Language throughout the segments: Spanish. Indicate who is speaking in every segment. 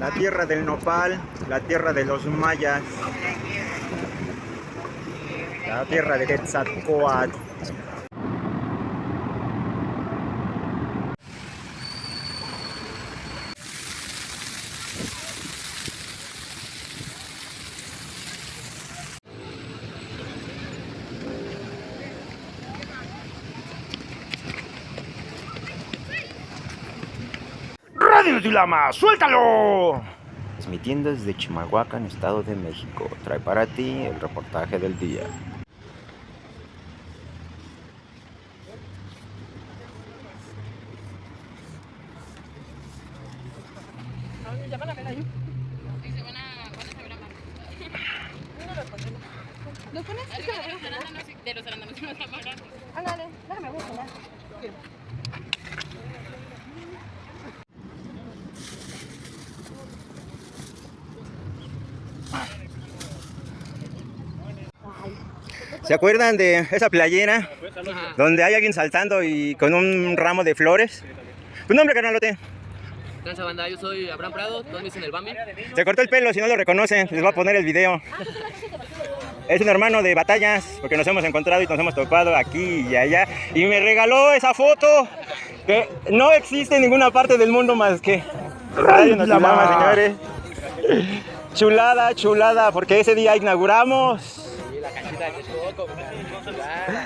Speaker 1: La tierra del nopal, la tierra de los mayas, la tierra de Quetzalcóatl.
Speaker 2: ¡Radio Tulama, suéltalo!
Speaker 1: Transmitiendo desde Chimalhuacán, Estado de México, trae para ti el reportaje del día.
Speaker 3: ¿Lo pones? De los arándanos no está pagando. Ándale, déjame buscar.
Speaker 1: ¿Se acuerdan de esa playera donde hay alguien saltando y con un ramo de flores? ¿Tu nombre, carnalote?
Speaker 4: Transa banda, yo soy Abraham Prado, todos me dicen el Bambi.
Speaker 1: Se cortó el pelo, si no lo reconocen, les voy a poner el video. Es un hermano de batallas, porque nos hemos encontrado y nos hemos topado aquí y allá. Y me regaló esa foto que no existe en ninguna parte del mundo más que Radio Tulama, señores. Chulada, chulada, porque ese día inauguramos.
Speaker 4: La cachita de Texcoco,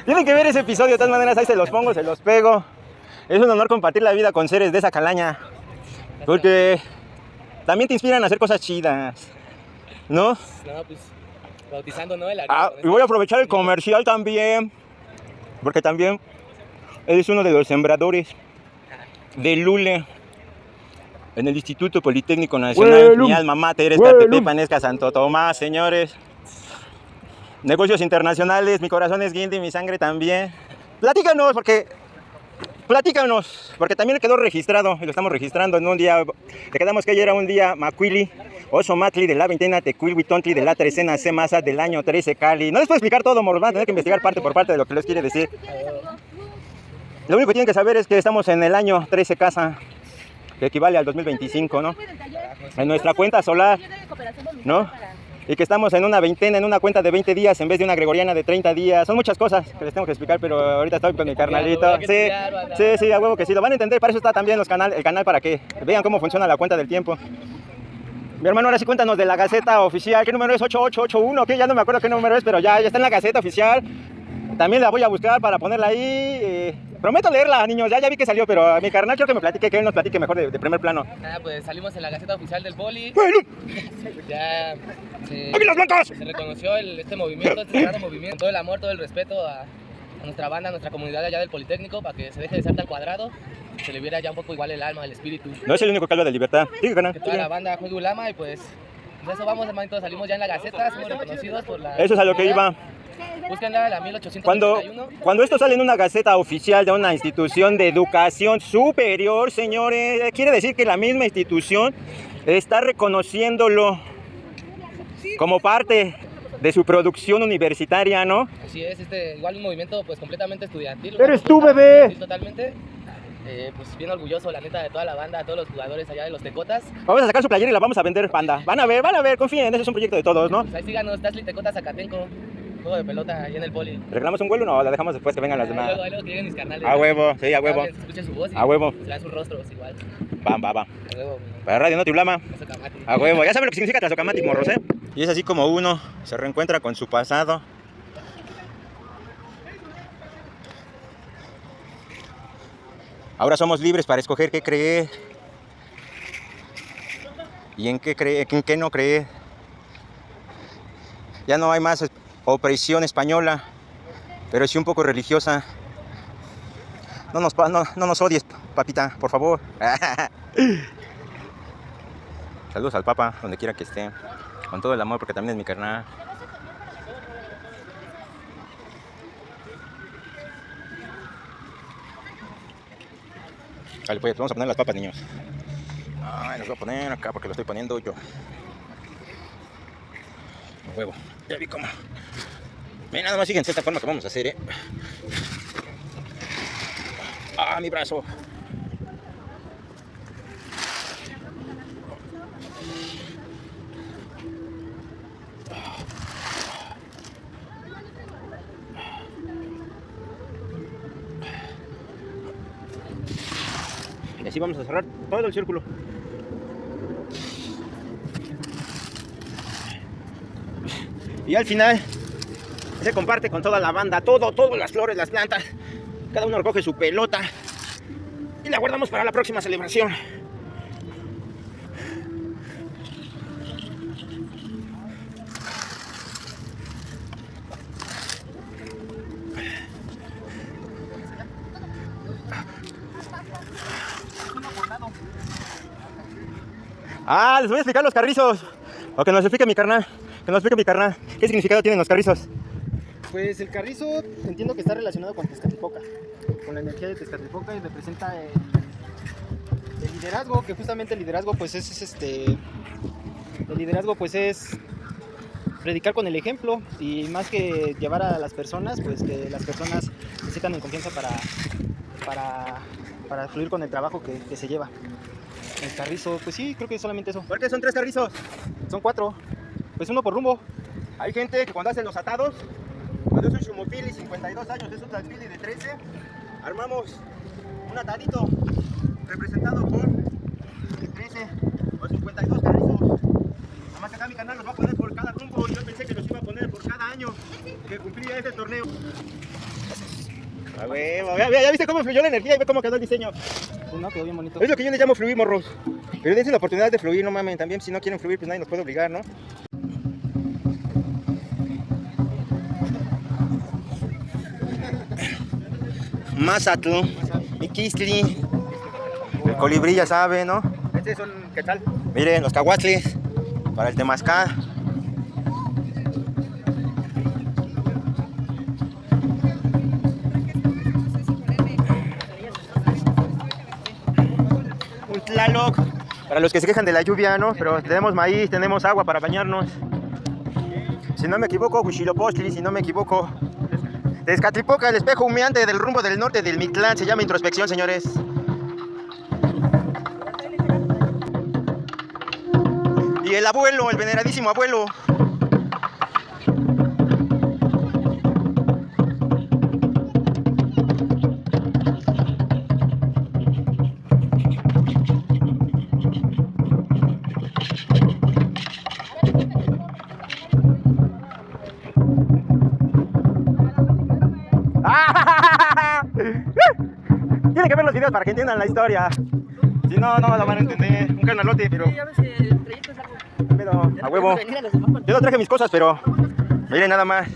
Speaker 1: Tienen que ver ese episodio, de todas maneras ahí se los pongo, se los pego. Es un honor compartir la vida con seres de esa calaña, porque también te inspiran a hacer cosas chidas, ¿no?
Speaker 4: No, pues bautizando, ¿no?
Speaker 1: Y voy a aprovechar el comercial también, porque también eres uno de los sembradores de lule en el Instituto Politécnico Nacional. Mi alma mater es Catepepanesca Santo Tomás, señores. Negocios internacionales, mi corazón es guinda y mi sangre también. Platícanos, porque también le quedó registrado, y lo estamos registrando en un día, le quedamos que ayer era un día Macuili, Oso Matli de la veintena Tecuilhuitontli de la trecena Semasa del año 13 Cali. No les puedo explicar todo, morro, van a tener que investigar parte por parte de lo que les quiere decir. Lo único que tienen que saber es que estamos en el año 13 Casa, que equivale al 2025, ¿no? En nuestra cuenta solar, ¿no? Y que estamos en una veintena, en una cuenta de 20 días en vez de una gregoriana de 30 días. Son muchas cosas que les tengo que explicar, pero ahorita estoy con mi carnalito. Sí, a huevo que sí, lo van a entender. Para eso está también el canal, para que vean cómo funciona la cuenta del tiempo. Mi hermano, ahora sí cuéntanos de la Gaceta Oficial. ¿Qué número es? 8881, ¿qué? Ya no me acuerdo qué número es, pero ya está en la Gaceta Oficial. También la voy a buscar para ponerla ahí. Prometo leerla, niños. Ya vi que salió, pero a mi carnal quiero que me platique, que él nos platique mejor de primer plano.
Speaker 4: Pues salimos en la Gaceta Oficial del Poli.
Speaker 1: ¡Bueno!
Speaker 4: Ya
Speaker 1: ¡Águilas blancas!
Speaker 4: se reconoció este movimiento, este gran movimiento. Todo el amor, todo el respeto a nuestra banda, a nuestra comunidad allá del Politécnico, para que se deje de ser tan cuadrado, se le viera ya un poco igual el alma, el espíritu.
Speaker 1: No es el único que habla de libertad. Sigue, carnal.
Speaker 4: Que toda la banda juegue Ulama y pues de eso vamos, hermanito. Salimos ya en la Gaceta, somos reconocidos por la...
Speaker 1: Eso es a lo que iba.
Speaker 4: Búsquenla, la 1831.
Speaker 1: Cuando esto sale en una gaceta oficial de una institución de educación superior, señores, quiere decir que la misma institución está reconociéndolo como parte de su producción universitaria, ¿no?
Speaker 4: Así es, igual un movimiento pues completamente estudiantil.
Speaker 1: ¡Eres tú, bebé!
Speaker 4: Totalmente. Pues bien orgulloso, la neta, de toda la banda, de todos los jugadores allá de los Tecotas.
Speaker 1: Vamos a sacar su playera y la vamos a vender, banda. Van a ver, confíen, ese es un proyecto de todos, ¿no?
Speaker 4: Pues ahí síganos, Tazli Tecota Zacatenco, juego de pelota ahí en el Poli.
Speaker 1: ¿Regalamos un vuelo o no? La dejamos después que vengan las demás.
Speaker 4: Luego que lleguen mis carnales.
Speaker 1: A huevo, sí, a huevo.
Speaker 4: Se escuche su voz y
Speaker 1: A huevo.
Speaker 4: se vean sus rostros igual.
Speaker 1: Va.
Speaker 4: A huevo.
Speaker 1: Para Radio Tulama.
Speaker 4: Tlazocamati.
Speaker 1: A huevo, ya saben lo que significa Tlazocamati, morros, ¿eh? Y es así como uno se reencuentra con su pasado. Ahora somos libres para escoger qué creer y en qué no creer. Ya no hay más opresión española, pero sí un poco religiosa. No nos odies, papita, por favor. Saludos al Papa, donde quiera que esté. Con todo el amor, porque también es mi carnal. Vale, pues vamos a poner las papas, niños. Ay, las voy a poner acá porque lo estoy poniendo yo. Huevo. Ya vi cómo. Ven, nada más fíjense esta forma que vamos a hacer, mi brazo. Y así vamos a cerrar todo el círculo. Y al final se comparte con toda la banda, todo, las flores, las plantas. Cada uno recoge su pelota y la guardamos para la próxima celebración. Les voy a explicar los carrizos. O que nos explique mi carnal. ¿Qué significado tienen los carrizos?
Speaker 5: Pues el carrizo entiendo que está relacionado con Tezcatlipoca, con la energía de Tezcatlipoca, y representa el liderazgo, que justamente el liderazgo pues el liderazgo pues es predicar con el ejemplo, y más que llevar a las personas, pues que las personas se sientan en confianza para fluir con el trabajo que se lleva. El carrizo, pues sí, creo que es solamente eso.
Speaker 1: ¿Por qué son 3 carrizos?
Speaker 5: Son 4, pues uno por rumbo.
Speaker 1: Hay gente que cuando hacen los atados, cuando es un Shumopili 52 años, es un Tlaxpili de 13, armamos un atadito representado por 13 o 52 carrizos. Nada más que acá mi canal los va a poner por cada rumbo. Yo pensé que los iba a poner por cada año que cumplía este torneo. A huevo, ya viste cómo fluyó la energía y ve cómo quedó el diseño.
Speaker 5: Sí, no, quedó bien bonito.
Speaker 1: Es lo que yo les llamo fluir, morros. Pero dense la oportunidad de fluir, no mamen. También si no quieren fluir, pues nadie nos puede obligar, ¿no? Mazatl, Iquistli, el colibrí ya sabe, ¿no? Este es un quetzal. Miren, los cahuatles para el temazcal. Un tlaloc, para los que se quejan de la lluvia, ¿no? Pero tenemos maíz, tenemos agua para bañarnos. Si no me equivoco, Huitzilopochtli, si no me equivoco. Tezcatlipoca, el espejo humeante del rumbo del norte del Mictlán, se llama introspección, señores. Y el abuelo, el veneradísimo abuelo. Tienen que ver los videos para que entiendan la historia. Si no, no la van a entender. Un canalote, pero. Pero, a huevo. Yo no traje mis cosas, pero. Miren nada más.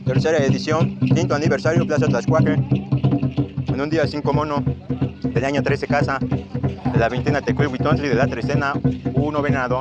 Speaker 1: Tercera edición, 5º aniversario, Plaza Tlaxcuaque. En un día 5 mono del año 13 casa, de la 20ª Tecuilhuitontli, de la 13ª 1 venado.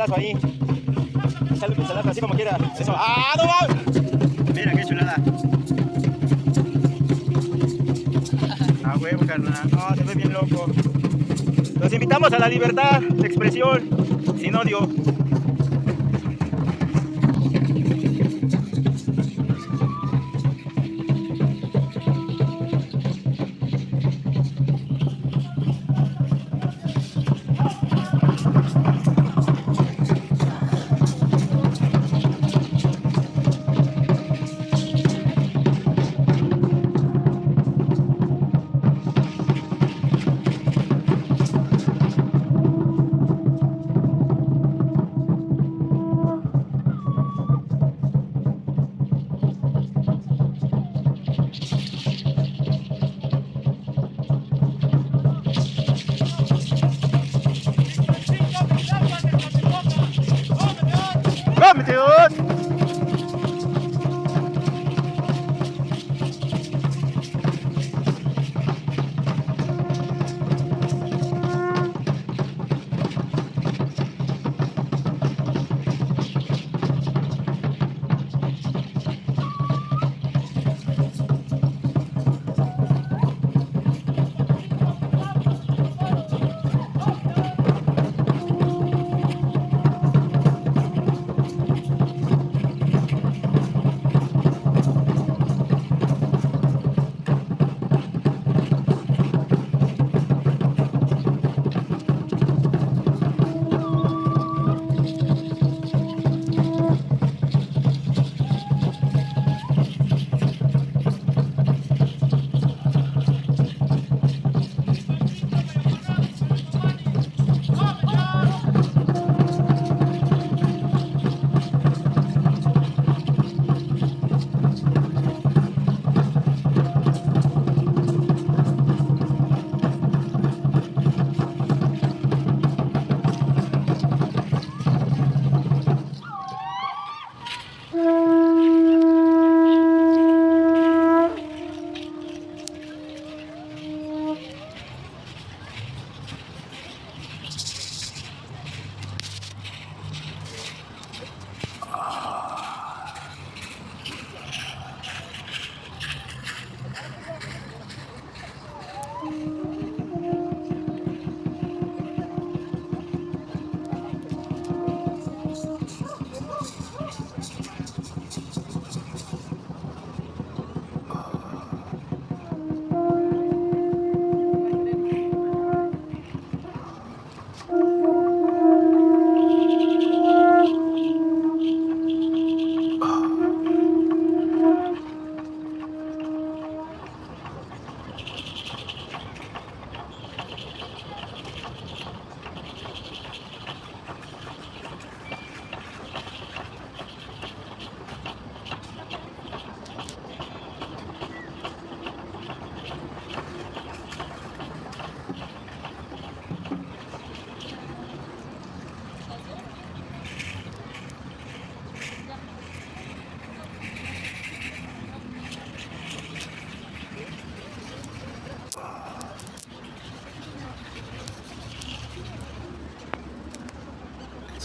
Speaker 1: pincelazo ahí. Échale un pincelazo así como quiera. Eso. ¡Ah, no mames! Mira qué chulada. Ah, huevo, carnal. No, se ve bien loco. Los invitamos a la libertad de expresión, sin odio. ¡Vamos, Dios!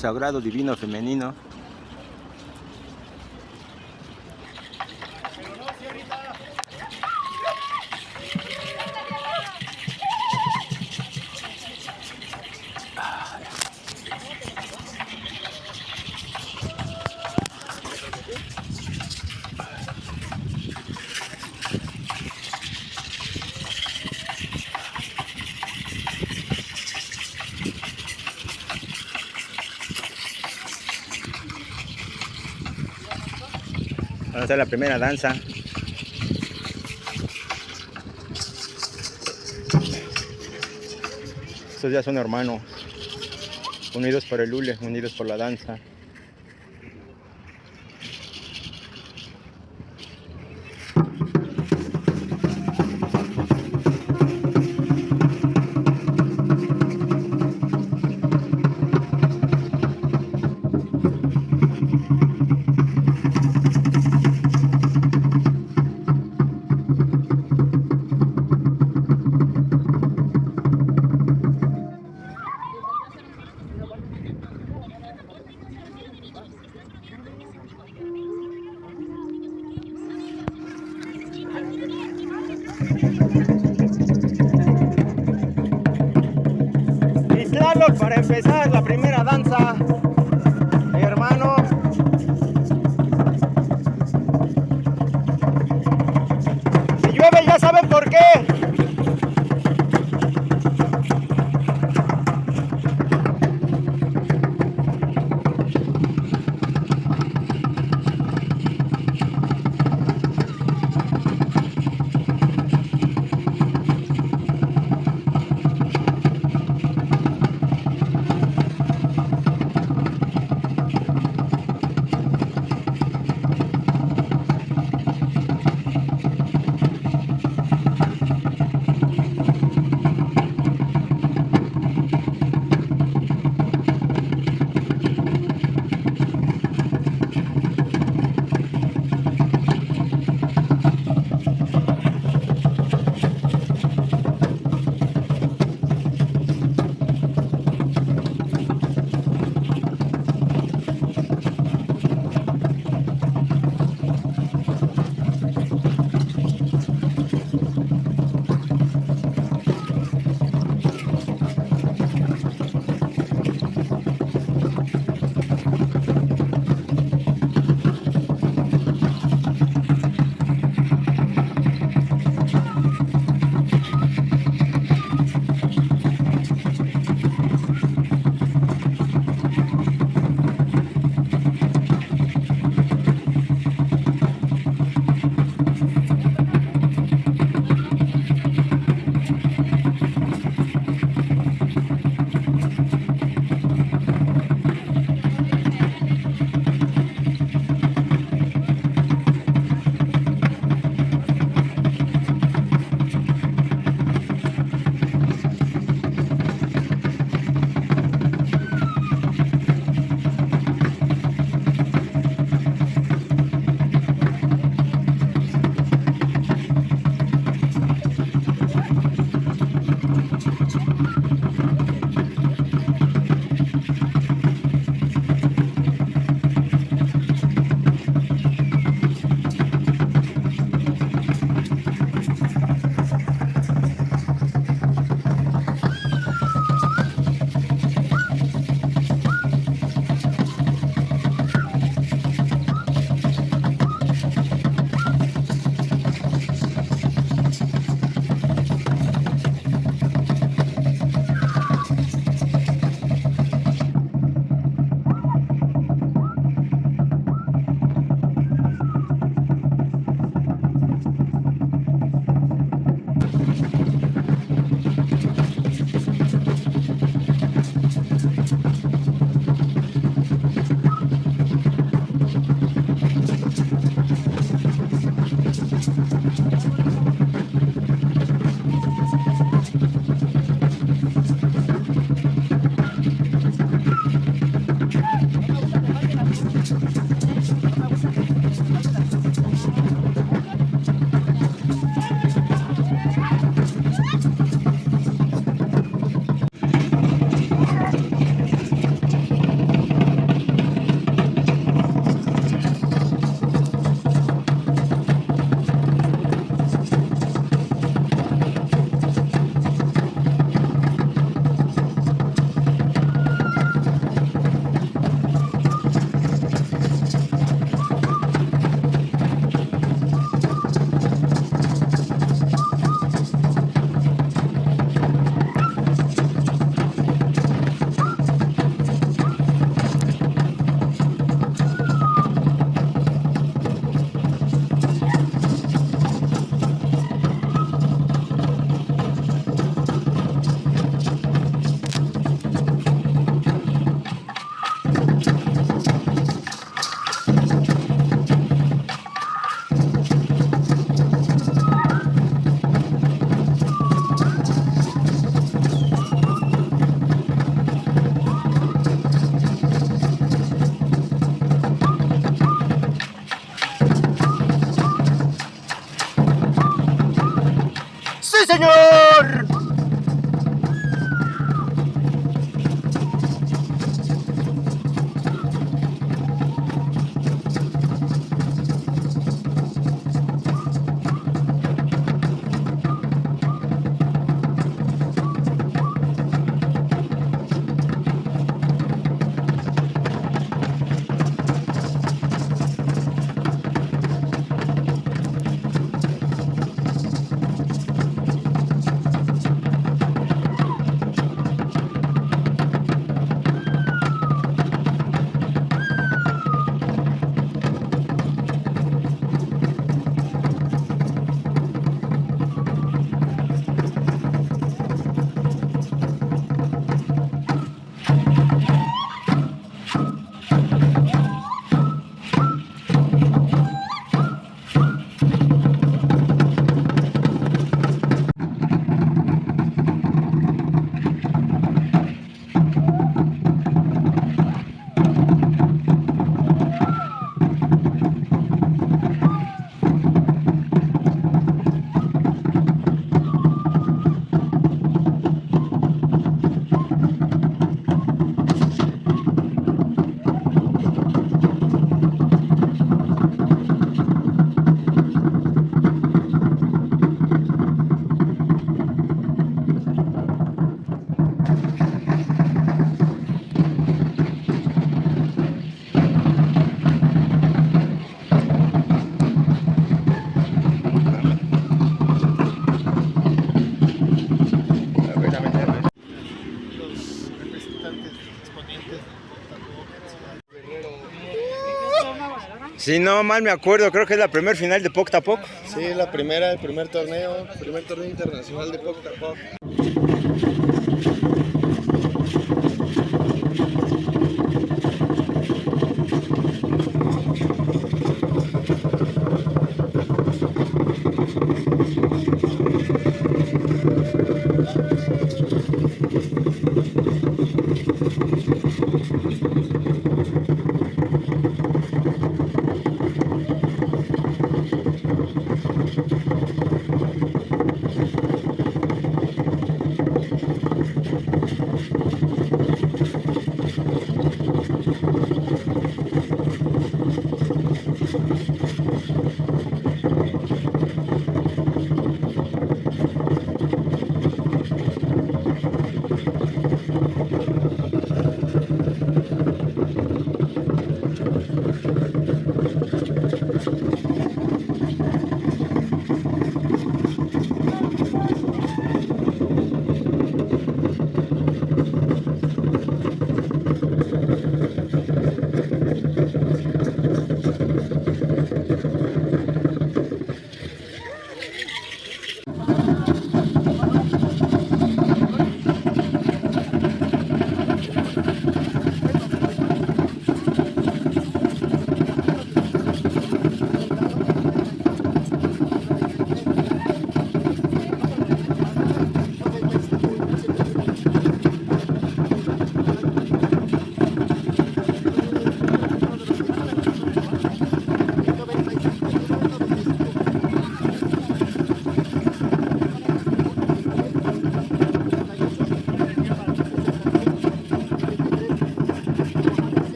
Speaker 1: Sagrado Divino Femenino. Vamos a hacer la primera danza. Estos ya son hermanos, unidos por el hule, unidos por la danza. listos para empezar la primera danza, hermano. Si llueve ya saben por qué.
Speaker 2: señor!
Speaker 1: Si no mal me acuerdo, creo que es la primera final de Poc Tapoc.
Speaker 6: Sí, el primer torneo internacional de Poc Tapoc.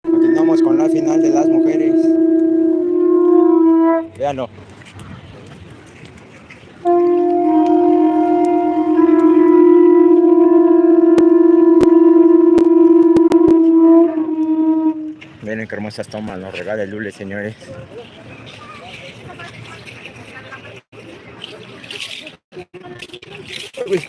Speaker 1: Continuamos con la final de las mujeres. Véanlo. Miren qué hermosas tomas nos regala el Lule, señores. Uy.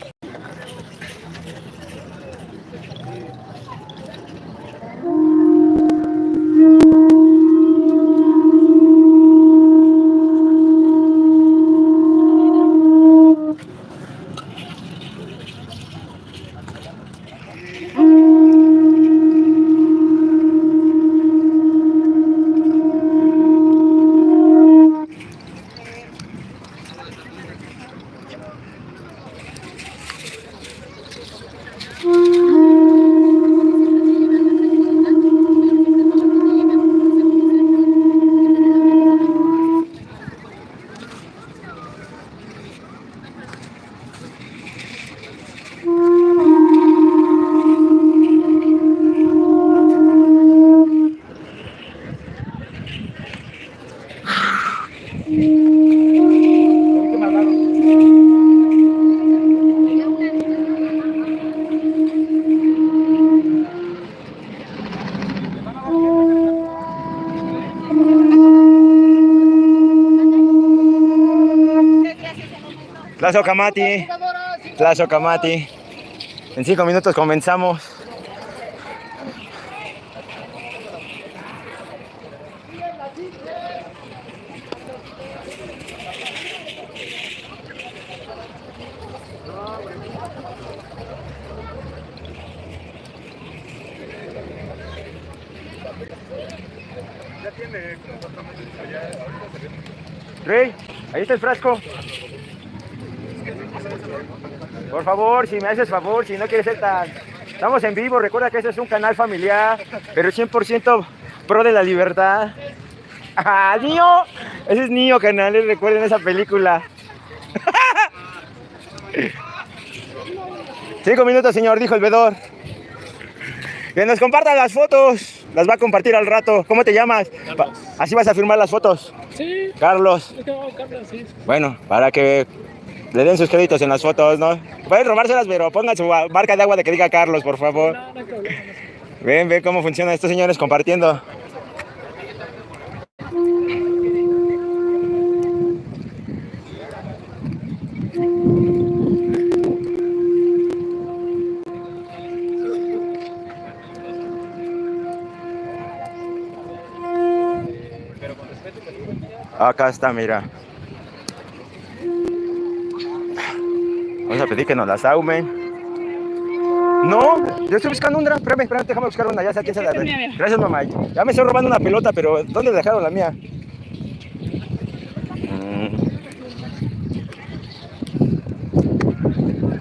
Speaker 1: Tlazo Camati. Tlazo Camati. En 5 minutos comenzamos. Rey, ahí está el frasco. Por favor, si me haces favor, si no quieres ser tan... Estamos en vivo, recuerda que este es un canal familiar, pero 100% pro de la libertad. ¡Ah, Nio! Ese es Nio, canales, recuerden esa película. 5 minutos, señor, dijo el vedor. Que nos compartan las fotos. Las va a compartir al rato. ¿Cómo te llamas? Así vas a firmar las fotos.
Speaker 7: Sí,
Speaker 1: Carlos.
Speaker 7: Carlos, sí.
Speaker 1: Bueno, para que le den sus créditos en las fotos, ¿no? Pueden robárselas, pero pongan su marca de agua de que diga Carlos, por favor.
Speaker 7: No hay problema.
Speaker 1: Ven cómo funciona estos señores compartiendo. Acá está, mira. Vamos a pedir que nos las ahumen. No, yo estoy buscando una. Espérame, déjame buscar una. Ya sé a quién se la doy. Gracias, mamá. Ya me estoy robando una pelota, pero ¿dónde dejaron la mía?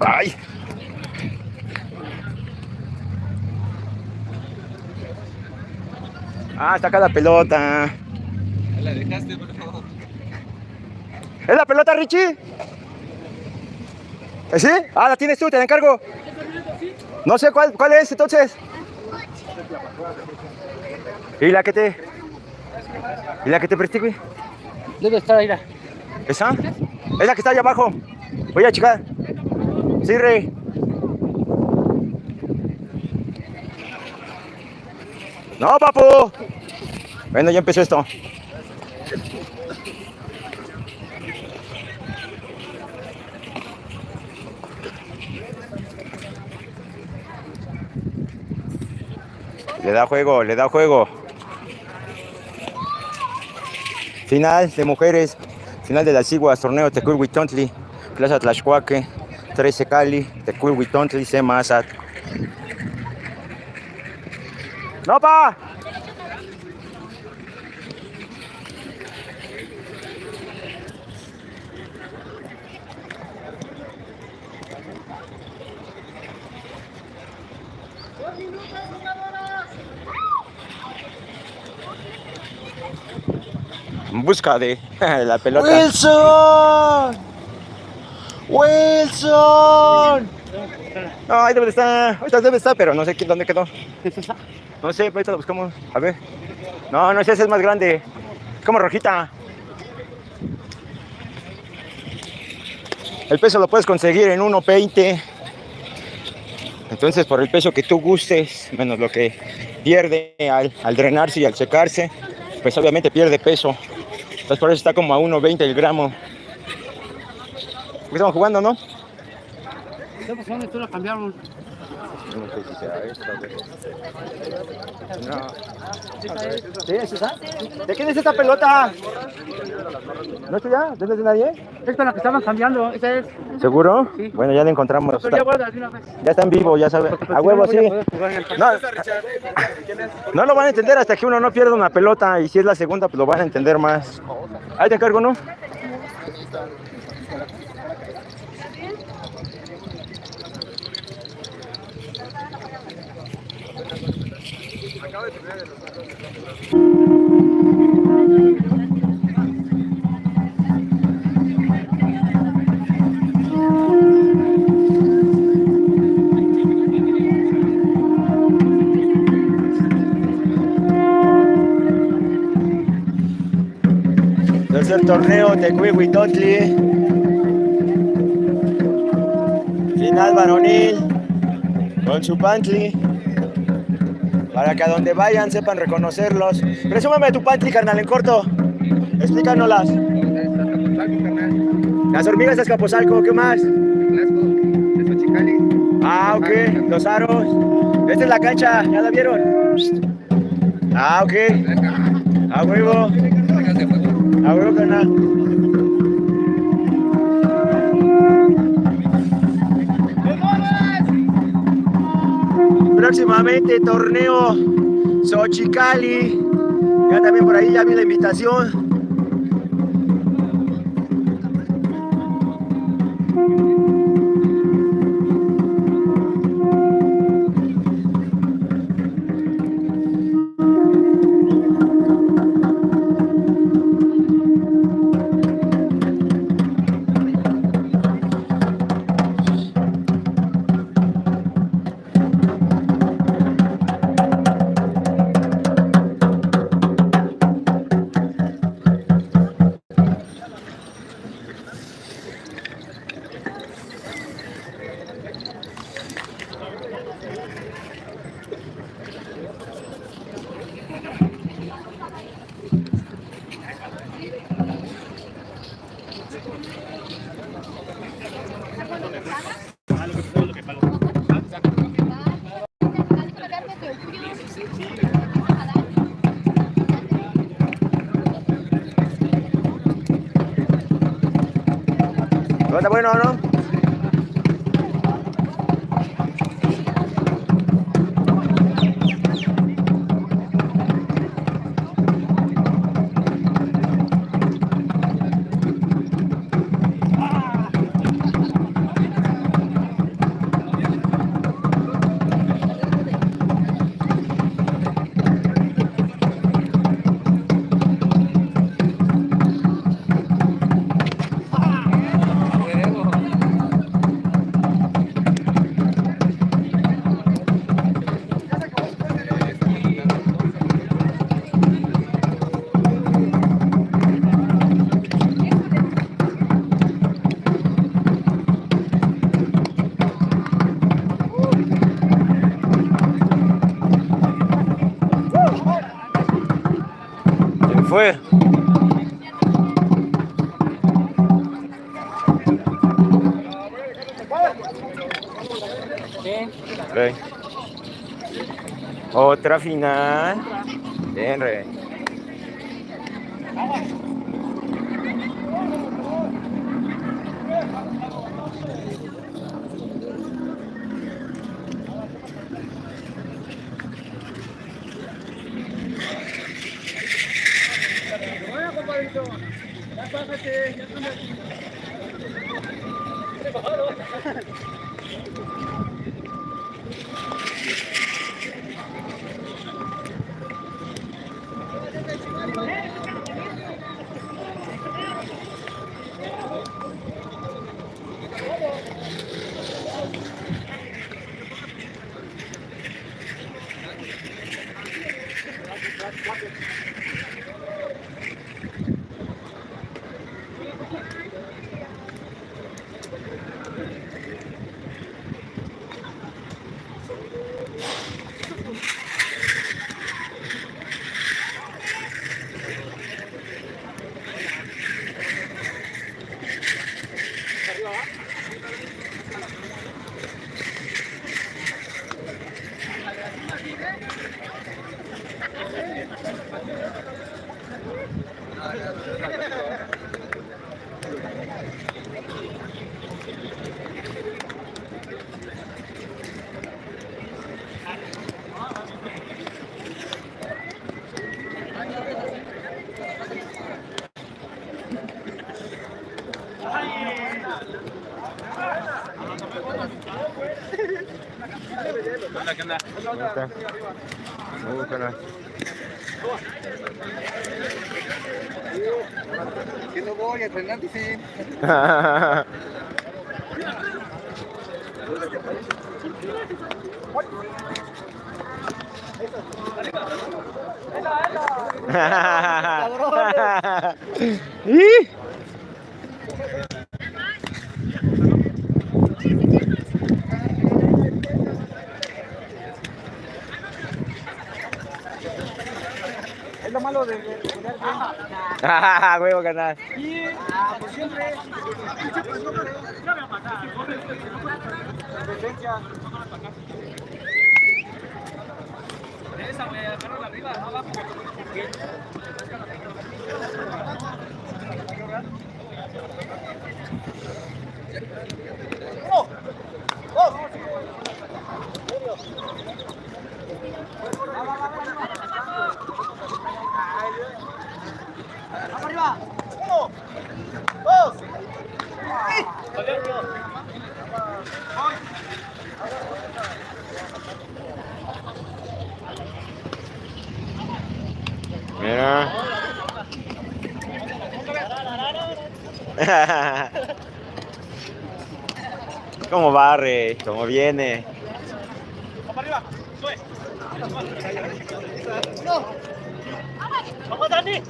Speaker 1: Ay. Ah, está acá la pelota.
Speaker 6: La dejaste, por favor.
Speaker 1: ¿Es la pelota, Richie? ¿Sí? Ah, la tienes tú, te la encargo. No sé cuál es entonces. ¿Y la que te presté, güey?
Speaker 7: Debe estar ahí.
Speaker 1: ¿Esa? Es la que está allá abajo. Voy a checar. Sí, Rey. No, papu. Bueno, ya empezó esto. Le da juego. Final de mujeres, final de las Iguas, torneo Tecuilhuitontli, Plaza Tlaxcuaque, 13 Cali, Tecuilhuitontli, Semasat. ¡No, pa! En busca de la pelota. ¡Wilson! No, ahí debe de estar. Ahorita debe estar, pero no sé dónde quedó. No sé, ahorita lo buscamos. A ver. No, ese es más grande. Es como rojita. El peso lo puedes conseguir en 1.20. Entonces, por el peso que tú gustes, menos lo que pierde al drenarse y al secarse, pues obviamente pierde peso. Entonces, por eso está como a 1.20 el gramo. Estamos jugando, ¿no?
Speaker 7: ¿Dónde tú la cambiamos?
Speaker 1: No sé si será esta. No. ¿Sí, es esa? ¿De quién es esta pelota? ¿No es tuya? ¿No es de nadie?
Speaker 7: Esta es la que estaban cambiando, esa es.
Speaker 1: ¿Seguro?
Speaker 7: Sí.
Speaker 1: Bueno, ya la encontramos.
Speaker 7: Pero ya guarda de una vez.
Speaker 1: Ya está en vivo, ya sabes. A huevo, sí. No, no lo van a entender hasta que uno no pierda una pelota. Y si es la segunda, pues lo van a entender más. Ahí te encargo, ¿no? Tercer torneo Tecuilhuitontli. Final varonil con su pantli. Para que a donde vayan sepan reconocerlos. Presúmame tu pantli, carnal, en corto. Explícanoslas. Las hormigas de Azcapotzalco, ¿qué más? Ah, ok. Los aros. Esta es la cancha, ¿ya la vieron? Ah, ok. A huevo. A huevo, carnal. Próximamente torneo Xochicali. Ya también por ahí ya vi la invitación. bueno, ¿no? Fue. Rey. Otra final. Bien, Rey.
Speaker 2: ¿Qué onda?
Speaker 1: Muy buena.
Speaker 7: Que no voy a entrenar, dice.
Speaker 1: ¿Y?
Speaker 5: Es lo malo de
Speaker 1: Huevo, carnal.
Speaker 5: pues siempre. Presencia. ¡Arriba! ¡1, 2!
Speaker 1: Mira. ¿Cómo barre? ¿Cómo viene?
Speaker 2: ¡Vamos arriba! ¡Sube! ¡Vamos, Dani!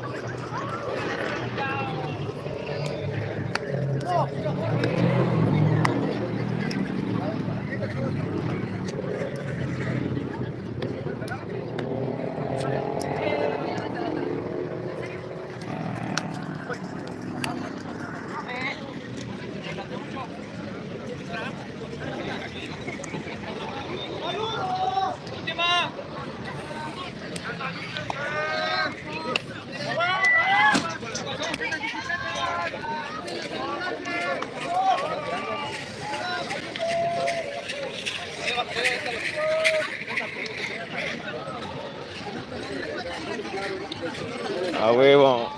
Speaker 1: A huevo.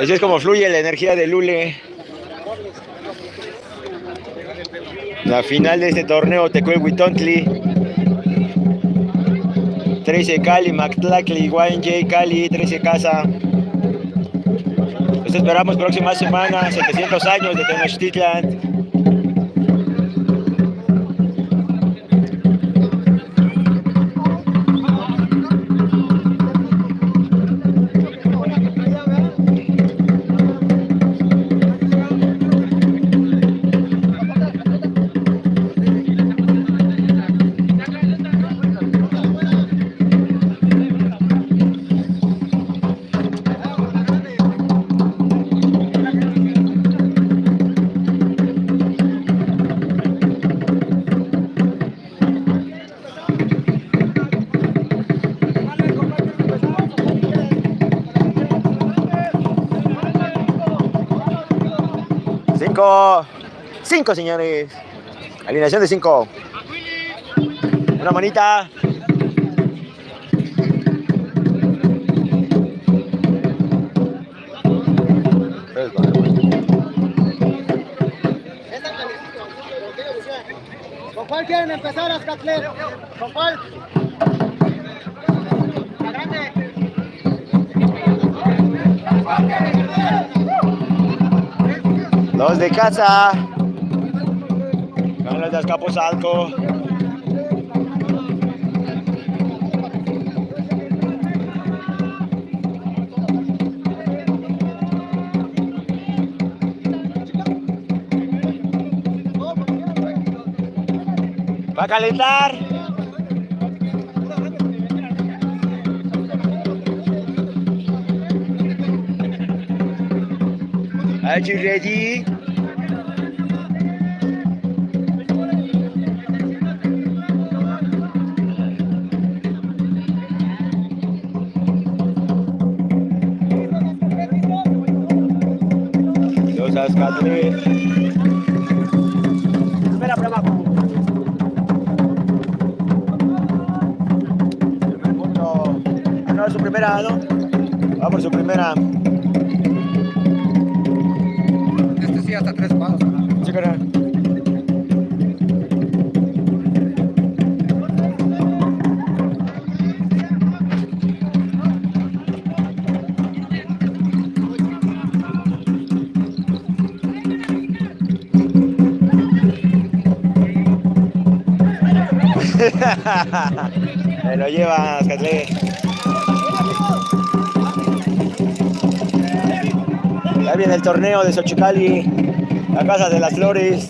Speaker 1: Así es como fluye la energía de Lule. La final de este torneo Tecuelhuitontli. 13 Cali, Mactlacli, YNJ Cali, 13 Casa. Los esperamos próxima semana, 700 años de Tenochtitlan. Cinco, señores. Alineación de 5. Una manita.
Speaker 5: ¿Con cuál quieren empezar, Azcatlán? ¿Con cuál?
Speaker 1: Los de casa. Con los de Azcapotzalco. Va a calentar. Are you ready? Los Azcatlán. Espera por abajo. No, su primera, ¿no? Va por su primera.
Speaker 7: Este sí, hasta 3 palos.
Speaker 1: Sí, cara. Me lo lleva Azcatlán. Ya viene el torneo de Xochicali, la Casa de las Flores.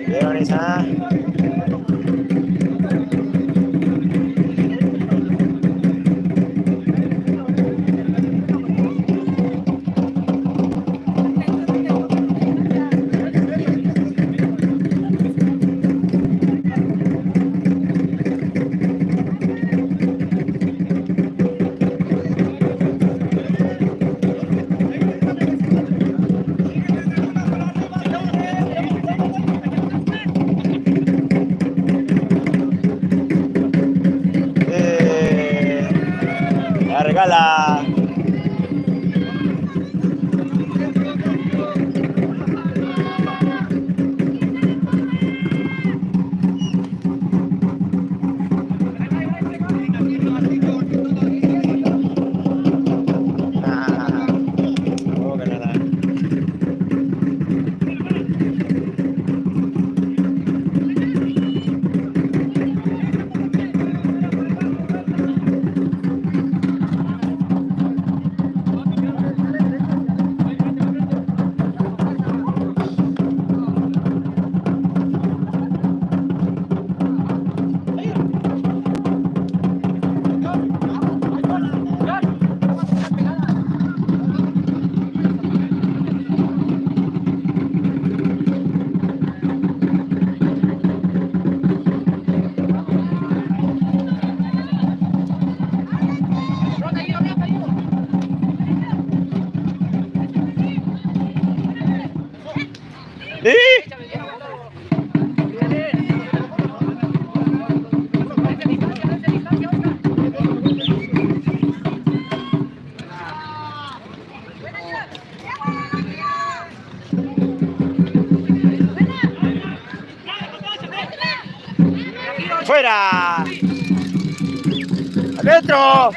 Speaker 1: ¿Vieron esa? ¡Fuera! ¡Adentro!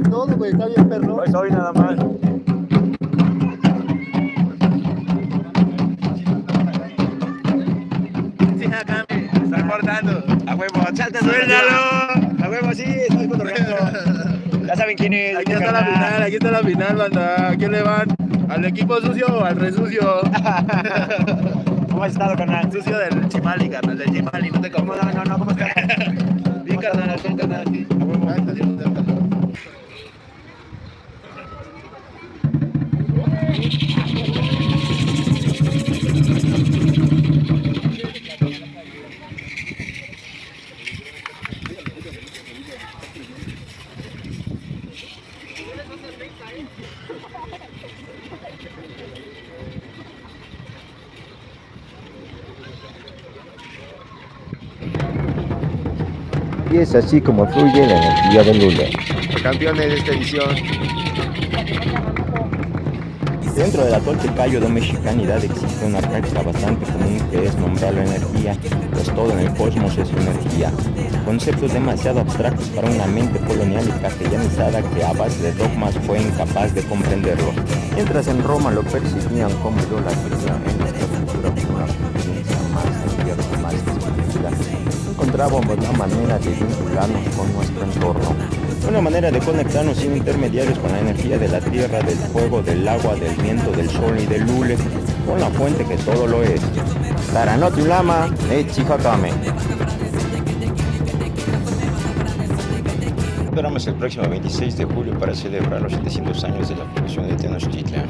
Speaker 6: Todo, güey, está bien, perro.
Speaker 1: Pues hoy nada más.
Speaker 2: Sí, acá me está cortando.
Speaker 1: A huevo, suéltalo. A huevo, sí, estoy cotorreando. Ya saben quién es.
Speaker 6: Aquí está la final, banda. ¿A quién le van? ¿Al equipo sucio o al resucio?
Speaker 1: ¿Cómo has estado, carnal?
Speaker 6: Sucio del Chimali, carnal, del Chimali, no te como.
Speaker 1: No, ¿cómo estás?
Speaker 6: Bien, carnal, sí. A huevo.
Speaker 8: Y es así como fluye la energía del Lule.
Speaker 6: Campeones de esta edición.
Speaker 1: Dentro del atol Tecayo de mexicanidad existe una práctica bastante común que es nombrarlo energía, pues todo en el cosmos es energía. Conceptos demasiado abstractos para una mente colonial y castellanizada que a base de dogmas fue incapaz de comprenderlo. Mientras en Roma lo percibían como idolatría, en nuestra cultura como una experiencia más abierta, más espiritual, encontrábamos la manera de vincularnos con nuestro entorno. Una manera de conectarnos sin intermediarios con la energía de la tierra, del fuego, del agua, del viento, del sol y del Lule, con la fuente que todo lo es. Taranotulama, Echihakame. Esperamos el próximo 26 de julio para celebrar los 700 años de la fundación de Tenochtitlan.